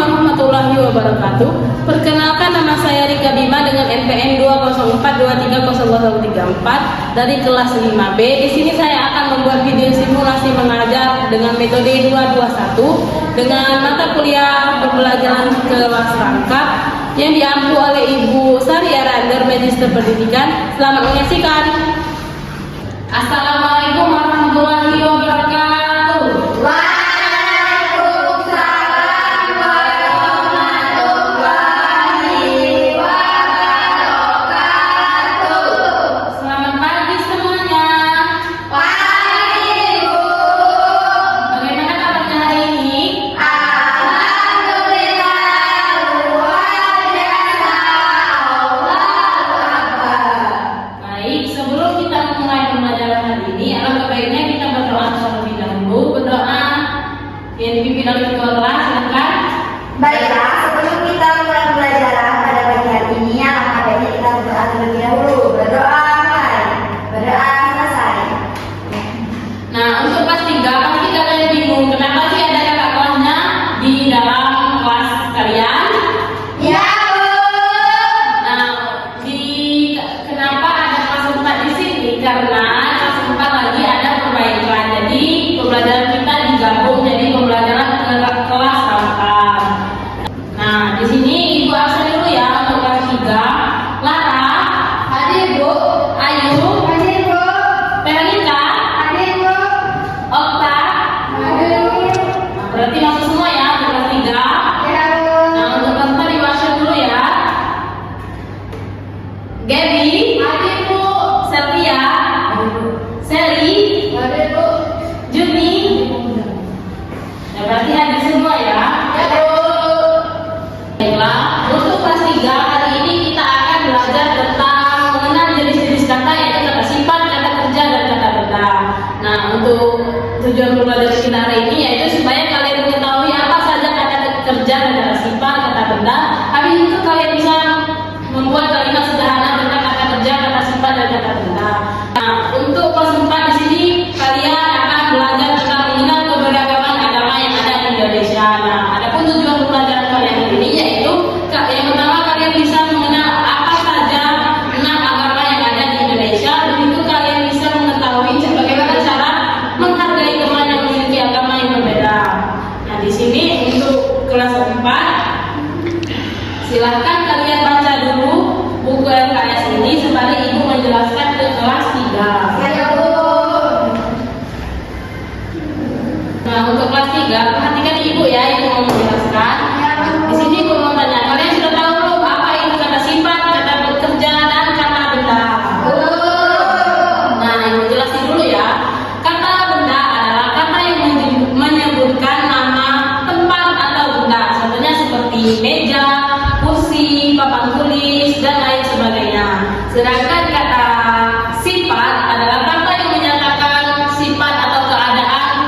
warahmatullahi wabarakatuh. Perkenalkan, nama saya Rika Bima dengan NPM 204230034 dari kelas 5B. Di sini saya akan membuat video simulasi mengajar dengan metode 221 dengan mata kuliah pembelajaran kelas rangkap yang diampu oleh Ibu Sari Arander, Magister Pendidikan. Selamat menyaksikan. Assalamualaikum warahmatullahi wabarakatuh. Yang dipimpin oleh ketua kelas, silakan. Baiklah, sebelum kita mulai pembelajaran pada pagi hari ini, alangkah baiknya kita berdoa terlebih dahulu. Berdoa mulai, berdoa selesai. Nah, untuk kelas 3, pasti kalian bingung kenapa sih ada kakak kelasnya di dalam kelas kalian? Ya, Bu. Nah, kenapa ada kelas 4 di sini? Karena kelas 4 lagi ada perbaikan. Jadi pembelajaran kita digabung jadi pembelajaran kelas rangkap. Nah, di sini Ibu absen dulu ya untuk kelas 3. Lara, Hadir, Bu. Ayu, Hadir, Bu. Perlita, Hadir, Bu. Okta. Hadir. Nah, berarti masuk semua ya untuk kelas 3. Ya, Bu. Nah, untuk kelas 4 Ibu absen dulu ya. Gaby, Hadir, Bu. Selvia, Sally, Hadir, Bu. Juni. Nah, berarti hadir semua ya. Ya, Bu. Baiklah, untuk kelas 3 hari ini kita akan belajar tentang mengenal jenis-jenis kata, yaitu kata sifat, kata kerja, dan kata benda. Nah, untuk tujuan pembelajaran kita hari ini yaitu supaya kalian mengetahui apa saja kata kerja dan kata sifat, kata benda. Habis itu kalian bisa membuat kalimat sederhana tentang kata kerja, kata sifat, dan kata benda. Nah, untuk kelas 4 di sini kalian akan belajar tentang mengenal keberagaman agama yang ada di Indonesia. Nah, adapun tujuan pembelajaran kalian hari ini yaitu yang pertama kalian bisa mengenal apa saja 6 agama yang ada di Indonesia. Begitu kalian bisa mengetahui bagaimana cara menghargai teman yang memiliki agama yang berbeda. Nah, di sini untuk kelas 4 silahkan kalian baca dulu buku LKS ini sembari Ibu menjelaskan ke kelas 3. Ya, Bu. Nah, untuk kelas 3 perhatikan Ibu ya, Ibu mau menjelaskan. Di sini Ibu mau tanya, kalian sudah tahu belum apa itu kata sifat, kata kerja, dan kata benda? Nah, Ibu jelasin dulu ya. Kata benda adalah kata yang menyebutkan nama tempat atau benda. Contohnya seperti meja, kursi, papan tulis, dan lain sebagainya. Sedangkan kata sifat adalah kata yang menyatakan sifat atau keadaan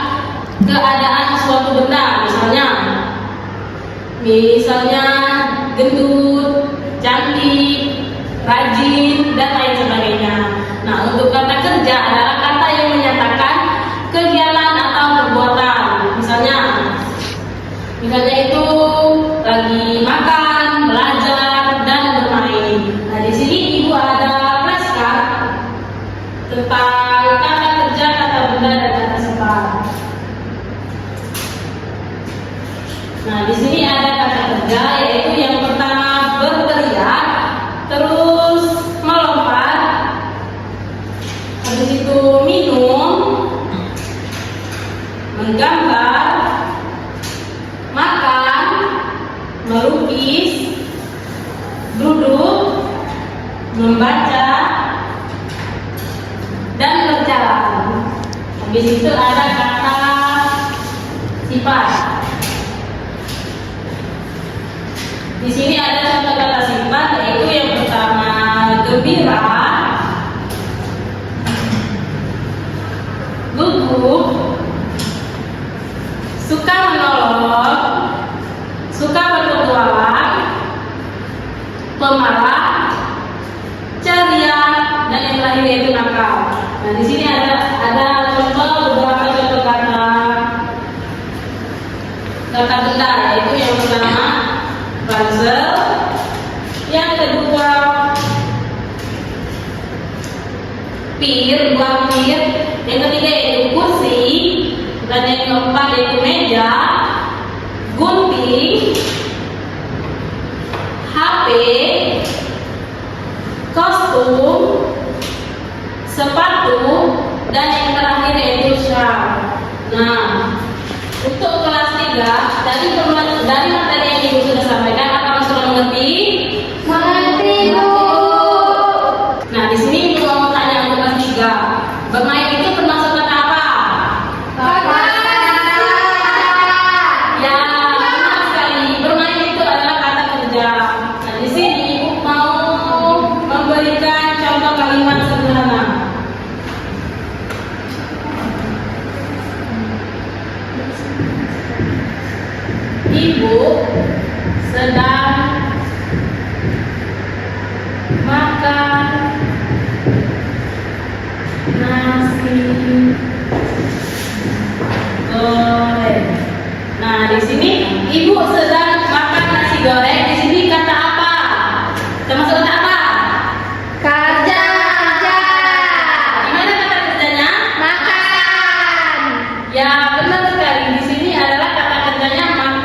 suatu benda. Misalnya gendut, cantik, rajin, dan lain sebagainya. Nah, untuk kata kerja adalah kata yang menyatakan kegiatan atau perbuatan. Misalnya itu lagi makan, belajar, dan bermain. Nah, di sini Ibu ada flashcard tentang kata kerja, kata benda, dan kata sifat. Nah, di sini ada kata kerja yaitu yang pertama berteriak, terus melompat, habis itu minum, menggambar, makan, melukis, duduk, membaca, dan berjalan. Habis itu ada kata sifat. Di sini ada contoh kata sifat yaitu yang pertama gembira, gugup, suka menolong, suka berpetualang, pemarah, ceria, dan yang terakhir yaitu nakal. Nah, di sini ada contoh beberapa contoh kata benda, yaitu yang pertama ransel, yang kedua buah pir, yang ketiga yaitu kursi, dan yang keempat yaitu meja, gunting, HP, kostum, sepatu, dan yang terakhir yaitu syal. Nah, untuk kelas 3 dari materi yang Ibu sudah sampaikan, apakah sudah mengerti? Mengerti, Bu. Nah, di sini Ibu mau tanya untuk kelas 3. Bermain itu termasuk kata apa? Ya, benar sekali. Bermain itu adalah kata kerja. Nah, di sini Ibu mau memberikan contoh kalimat sederhana. Ibu sedang makan nasi goreng. Nah, di sini Ibu sedang makan nasi goreng. Di sini kata apa? Termasuk kata apa? Kerja. Gimana kata kerjanya? Makan. Ya, benar sekali. Di sini adalah kata kerjanya makan.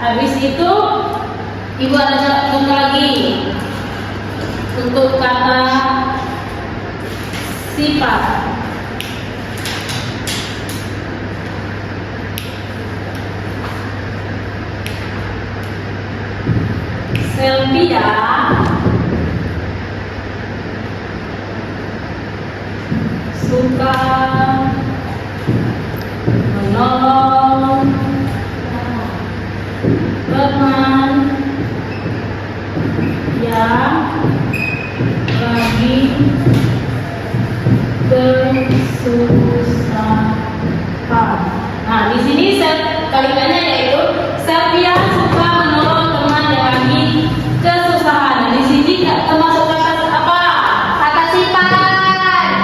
Habis itu Ibu ada contoh lagi untuk kata sifat. Selvia suka menolong teman yang lagi kesusahan. Nah, di sini kalimatnya yaitu Selvia suka menolong teman yang lagi kesusahan. Nah, di sini termasuk kata apa? Kata sifat.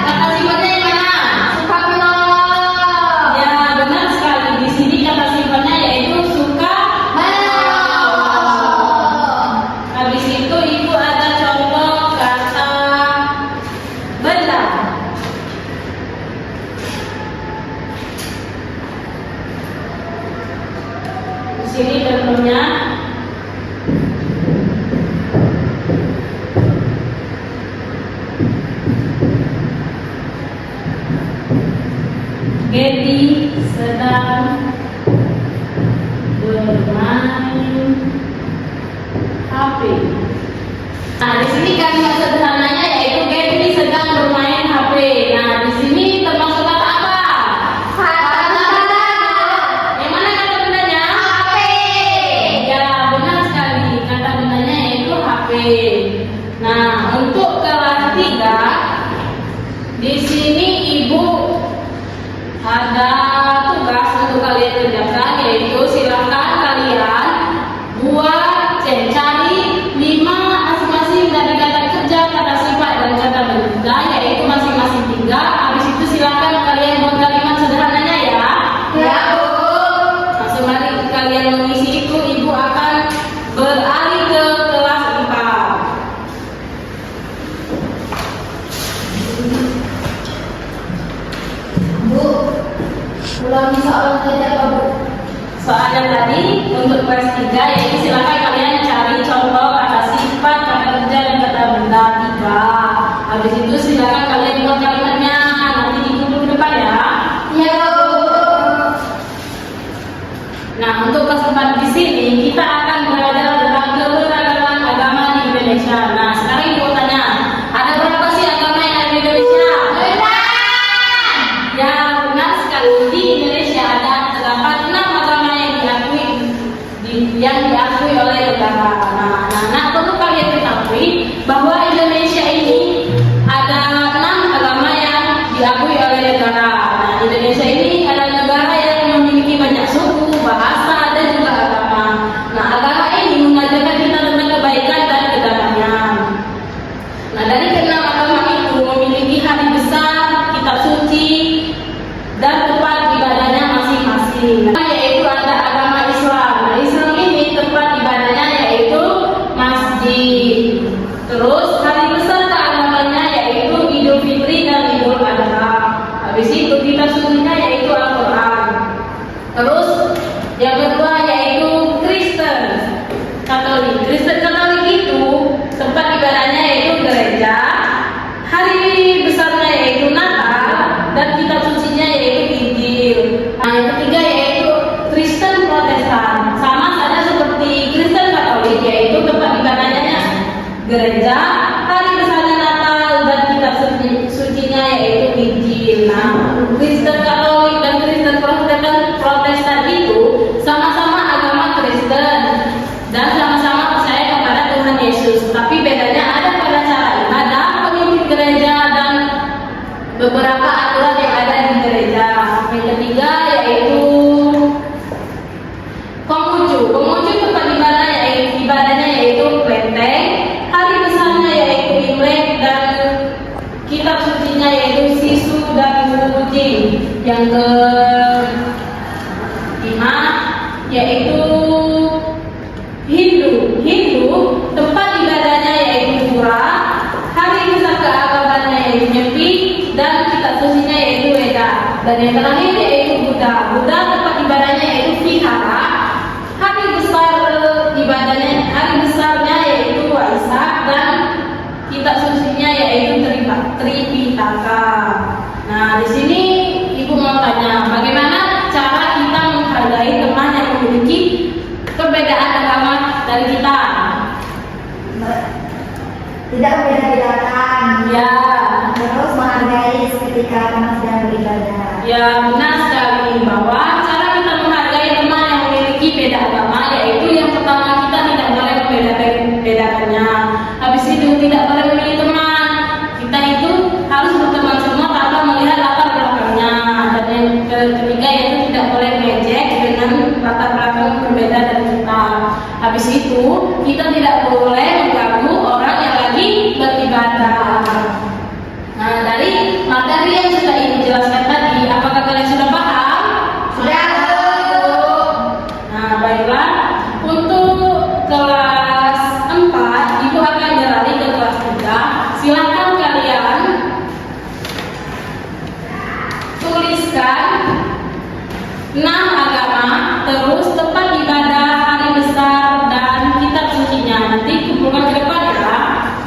Kata sifatnya yang mana? Suka menolong. Ya, benar sekali. Di sini kata sifatnya yaitu suka menolong. Habis itu Ibu ada contoh kata benda. Di sini contohnya Gedi sedang bermain HP. Nah, di sini kalimat sederhananya yaitu Gedi sedang bermain HP. Nah, di sini termasuk kata apa? Kata benda. Yang mana kata bendanya? HP. Ya, benar sekali. Kata bendanya yaitu HP. Nah, untuk kelas 3 di sini Ibu ada tugas untuk kalian kerjakan, yaitu silakan kalian buat cari 5 masing-masing dari kata kerja, kata sifat, dan kata benda, yaitu masing-masing 3. Habis itu silakan kalian buat kalimat sederhananya ya. Ya, Bu. Nah, sembari kalian mengisi itu, Ibu akan beralih ke kelas 4. Bu, ulangi soal tadi apa, Bu? Soalnya tadi untuk kelas 3 yaitu silakan kalian cari contoh kata sifat, kata kerja, dan kata benda 3. Habis itu silakan kalian buat kalimatnya, nanti dikumpul ke depan ya. Ya, Bu. Nah, untuk kelas 4 di sini kita akan belajar tentang keberagaman agama di Indonesia. Nah, sekarang Ibu tanya, ada berapa sih agama yang ada di Indonesia? Benar. Ya, benar sekali. Di Indonesia ada terdapat 6 agama yang diakui oleh negara. Nah, perlu kalian ketahui bahwa Indonesia ini ada 6 agama yang diakui oleh negara. Nah, Indonesia ini adalah negara yang memiliki banyak suku, bahasa, dan juga agama. Nah, agama ini mengajarkan kita tentang kebaikan dan kedamaian. Nah, dari ke-6 agama itu memiliki hari besar, kitab suci, dan tempat ibadahnya masing-masing. Yaitu ada agama Islam. Yang kedua yaitu Kristen Katolik. Kristen Katolik itu tempat ibadahnya yaitu gereja, hari besarnya yaitu Natal, dan kitab sucinya yaitu Injil. Nah, yang ketiga yaitu Kristen Protestan, sama saja seperti Kristen Katolik, yaitu tempat ibadahnya gereja, hari besarnya Natal, dan kitab sucinya yaitu Injil. Nah, Kristen Katolik dan Kristen Protestan itu sama-sama agama Kristen dan sama-sama percaya kepada Tuhan Yesus. Tapi bedanya ada pada cara ibadah, pemimpin gereja, dan beberapa aturan yang ada di gereja. Yang ketiga yaitu Konghucu. Konghucu tempat ibadahnya yaitu Klenteng, hari besarnya yaitu Imlek, dan kitab sucinya yaitu Sisu dan Wujing. Yang kelima yaitu Hindu. Hindu tempat ibadahnya yaitu Pura, hari besar keagamannya yaitu Nyepi, dan kitab sucinya yaitu Weda. Dan yang terakhir yaitu Buddha. Buddha tempat ibadahnya yaitu Vihara, hari besarnya yaitu Waisak, dan kitab sucinya yaitu Tripitaka. Nah, di sini Ibu mau tanya, bagaimana cara kita menghargai teman yang memiliki perbedaan agama dari kita? Tidak membeda-bedakan. Ya, Terus menghargai ketika teman sedang beribadah. ya benar sekali bahwa cara kita menghargai teman yang memiliki beda agama yaitu yang pertama kita tidak boleh membedakannya. Habis itu tidak boleh memilih teman. Kita itu harus berteman semua tanpa melihat latar belakangnya. Dan yang ketiga yaitu tidak boleh mengejek dengan latar belakang berbeda dari kita. Habis itu kita tidak boleh mengganggu orang yang lagi beribadah. Nah, dari materi yang sudah Ibu jelaskan tadi, apakah kalian sudah paham? Sudah. Nah, baiklah. Untuk kelas 4, Ibu akan beralih ke kelas 3. Silakan kalian tuliskan 6 agama, terus tempat ibadah, hari besar, dan kitab sucinya. Nanti kumpulkan ke depan ya.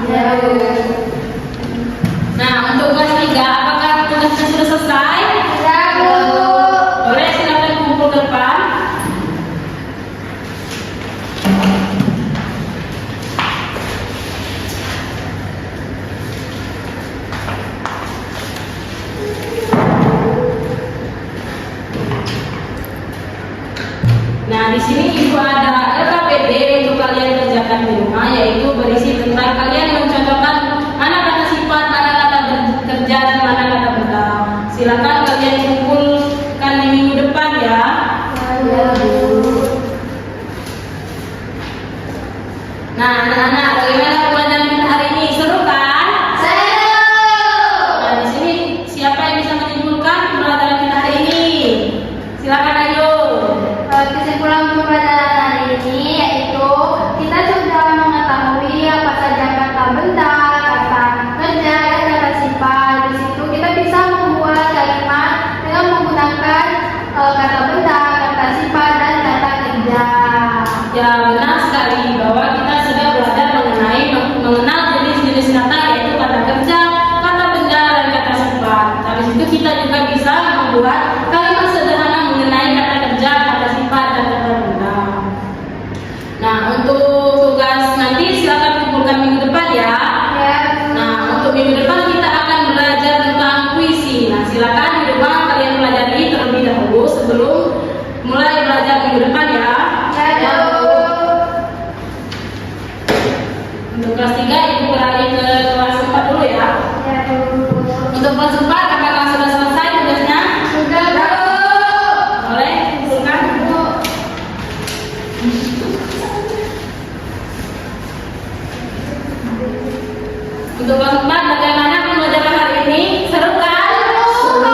Ya. Nah, untuk kelas 3, apakah tugasnya sudah selesai? Sudah, Bu. Boleh silakan kumpul ke depan. Nah, di sini Ibu ada LKPD untuk kalian kerjakan di rumah, yaitu berisi tentang kalian mencontohkan mana kata sifat, mana kata kerja, dan mana kata benda. Silakan kalian kumpulkan di minggu depan ya. Ya, Bu. Nah, anak-anak, bagaimana pelajaran kita hari ini? Seru kan? Seru. Nah, di sini siapa yang bisa menyimpulkan pelajaran kita hari ini? Silakan ayo. Kesimpulan untuk pelajaran hari ini yaitu kita sudah mengetahui apa saja kata benda, kata kerja, dan kata sifat. Di situ kita bisa membuat kalimat dengan menggunakan kata benda, kata sifat, dan kata kerja. Ya, benar sekali bahwa kita sudah belajar mengenal jenis-jenis kata, yaitu kata kerja, kata benda, dan kata sifat. Habis itu kita juga bisa membuat kalimat sederhana mengenai kata kerja, kata sifat, dan kata benda. Nah, untuk tugas nanti silakan kumpulkan minggu depan ya. Ya. Nah, untuk minggu depan kita akan belajar tentang puisi. Nah, silakan di rumah kalian pelajari terlebih dahulu sebelum mulai belajar minggu depan ya. Ya, Bu. Untuk kelas 3 Ibu beralih ke kelas 4 dulu ya. Ya, Bu. Untuk kelas 4 apakah sudah selesai tugasnya? Sudah, Bu. Boleh kumpulkan. Untuk kelas 4 bagaimana pembelajaran hari ini? Seru kan? Seru.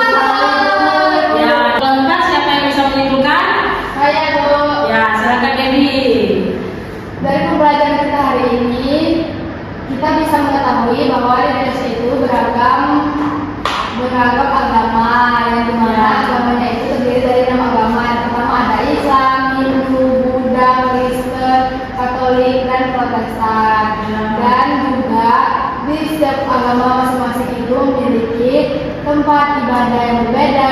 Ya, kelas 4 siapa yang bisa menyimpulkan? Saya, Bu. Ya, silakan Devi. Dari pembelajaran kita hari ini, kita bisa mengetahui bahwa di Indonesia itu beragam agama, yang dimana agamanya itu terdiri dari 6 agama. Yang pertama ada Islam, tempat ibadah yang berbeda,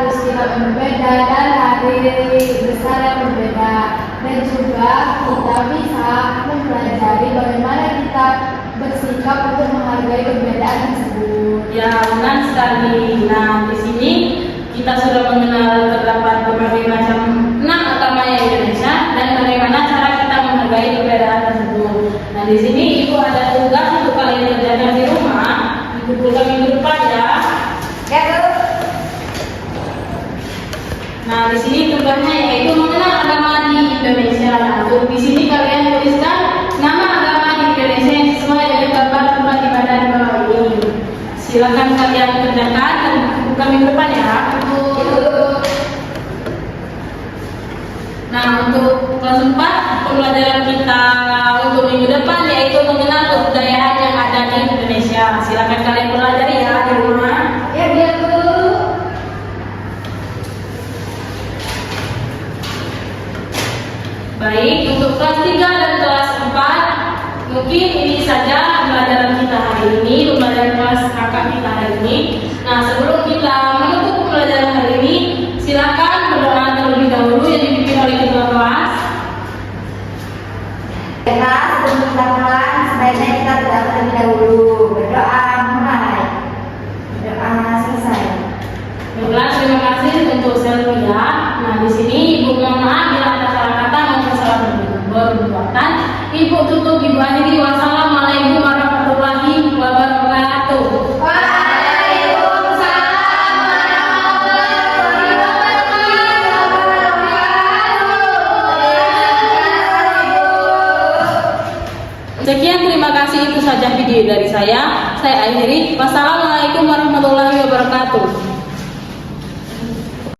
terus kitab yang berbeda, dan hari besar yang berbeda. Dan juga kita bisa mempelajari bagaimana kita bersikap untuk menghargai perbedaan tersebut. Ya, benar sekali. Nah, di sini kita sudah mengenal terdapat berbagai macam 6 agama yang Indonesia dan bagaimana cara kita menghargai perbedaan tersebut. Nah, di sini Ibu ada tugas untuk kalian kerjakan di rumah. Ibu buka minggu depan ya. Ya, Bu. Nah, di sini tugasnya yaitu mengenal agama di Indonesia. Nah, untuk di sini kalian tuliskan nama agama di Indonesia yang sesuai dengan gambar tempat ibadah di bawah ini. Silakan kalian kerjakan dan buka minggu depan ya. Nah, untuk kelas 4 pembelajaran kita untuk minggu depan yaitu mengenal kebudayaan yang ada di Indonesia. Silakan kalian pelajari ya di rumah. Ya, biar Bu. Baik, untuk kelas 3 dan kelas 4 mungkin ini saja pembelajaran kita hari ini, pembelajaran kelas kakak kita hari ini. Nah, sebelum kita menutup pembelajaran hari ini, silakan berdoa terlebih dahulu yang dipimpin oleh ketua kelas. Baiklah, sebelum kita mulai, sebaiknya kita berdoa terlebih dahulu. Berdoa mulai. Berdoa selesai. Baiklah, terima kasih untuk Selvia. Nah, di sini Ibu mohon maaf bila ada salah kata maupun salah perbuatan. Ibu tutup, Ibu akhiri. Wassalamualaikum warahmatullahi wabarakatuh. Waalaikumsalam warahmatullahi wabarakatuh. Sekian, terima kasih. Itu saja video dari saya. Saya akhiri. Wassalamualaikum warahmatullahi wabarakatuh.